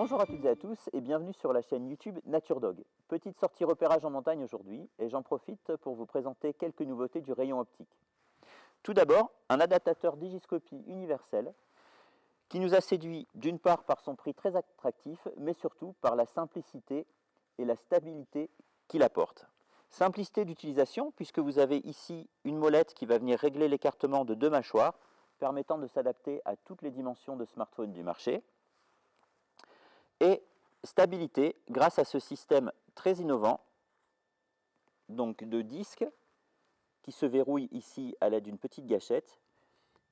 Bonjour à toutes et à tous et bienvenue sur la chaîne YouTube NatureDog. Petite sortie repérage en montagne aujourd'hui et j'en profite pour vous présenter quelques nouveautés du rayon optique. Tout d'abord, un adaptateur digiscopie universel qui nous a séduit d'une part par son prix très attractif mais surtout par la simplicité et la stabilité qu'il apporte. Simplicité d'utilisation puisque vous avez ici une molette qui va venir régler l'écartement de deux mâchoires permettant de s'adapter à toutes les dimensions de smartphone du marché. Et stabilité grâce à ce système très innovant donc de disque qui se verrouille ici à l'aide d'une petite gâchette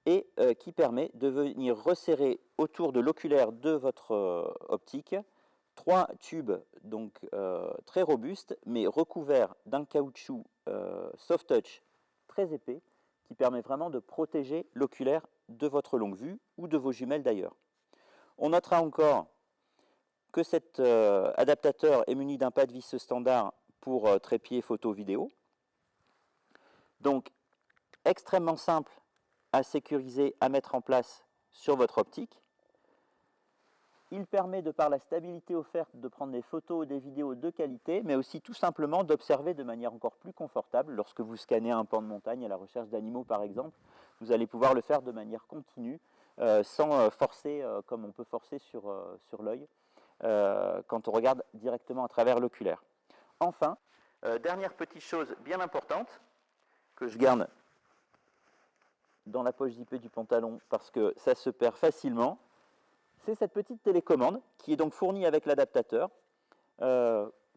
et qui permet de venir resserrer autour de l'oculaire de votre optique trois tubes donc très robustes mais recouverts d'un caoutchouc soft touch très épais qui permet vraiment de protéger l'oculaire de votre longue vue ou de vos jumelles d'ailleurs. On notera encore que cet adaptateur est muni d'un pas de vis standard pour trépied photo vidéo. Donc extrêmement simple à sécuriser, à mettre en place sur votre optique. Il permet de par la stabilité offerte de prendre des photos, des vidéos de qualité, mais aussi tout simplement d'observer de manière encore plus confortable. Lorsque vous scannez un pan de montagne à la recherche d'animaux par exemple, vous allez pouvoir le faire de manière continue, sans forcer comme on peut forcer sur l'œil. Quand on regarde directement à travers l'oculaire. Enfin, dernière petite chose bien importante, que je garde dans la poche zippée du pantalon parce que ça se perd facilement, c'est cette petite télécommande qui est donc fournie avec l'adaptateur,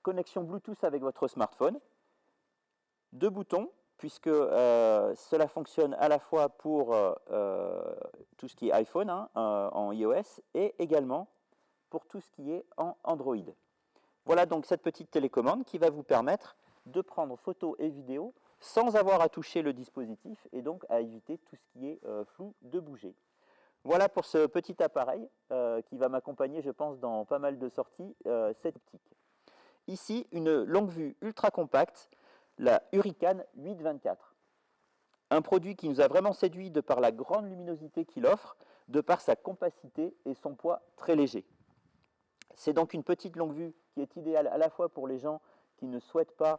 connexion Bluetooth avec votre smartphone, deux boutons, puisque cela fonctionne à la fois pour tout ce qui est iPhone en iOS et également pour tout ce qui est en Android. Voilà donc cette petite télécommande qui va vous permettre de prendre photos et vidéos sans avoir à toucher le dispositif et donc à éviter tout ce qui est flou de bouger. Voilà pour ce petit appareil qui va m'accompagner je pense dans pas mal de sorties, cette optique. Ici une longue vue ultra compacte, la Hurricane 824. Un produit qui nous a vraiment séduit de par la grande luminosité qu'il offre, de par sa compacité et son poids très léger. C'est donc une petite longue vue qui est idéale à la fois pour les gens qui ne souhaitent pas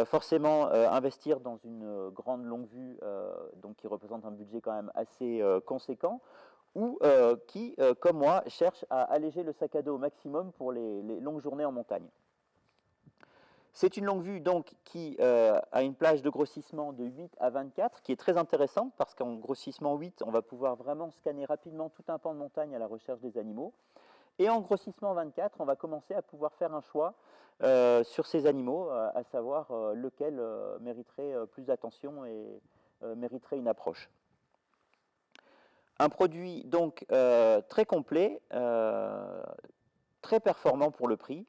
forcément investir dans une grande longue vue, donc qui représente un budget quand même assez conséquent, ou qui, comme moi, cherchent à alléger le sac à dos au maximum pour les longues journées en montagne. C'est une longue vue donc qui a une plage de grossissement de 8 à 24 qui est très intéressante parce qu'en grossissement 8, on va pouvoir vraiment scanner rapidement tout un pan de montagne à la recherche des animaux. Et en grossissement 24, on va commencer à pouvoir faire un choix sur ces animaux, à savoir lequel mériterait plus d'attention et mériterait une approche. Un produit donc très complet, très performant pour le prix,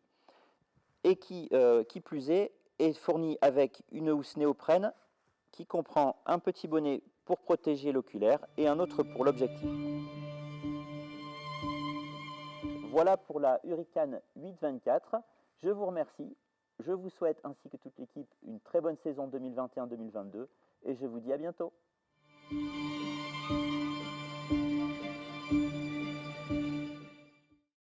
et qui plus est fourni avec une housse néoprène qui comprend un petit bonnet pour protéger l'oculaire et un autre pour l'objectif. Voilà pour la Hurricane 824. Je vous remercie. Je vous souhaite, ainsi que toute l'équipe, une très bonne saison 2021-2022 et je vous dis à bientôt.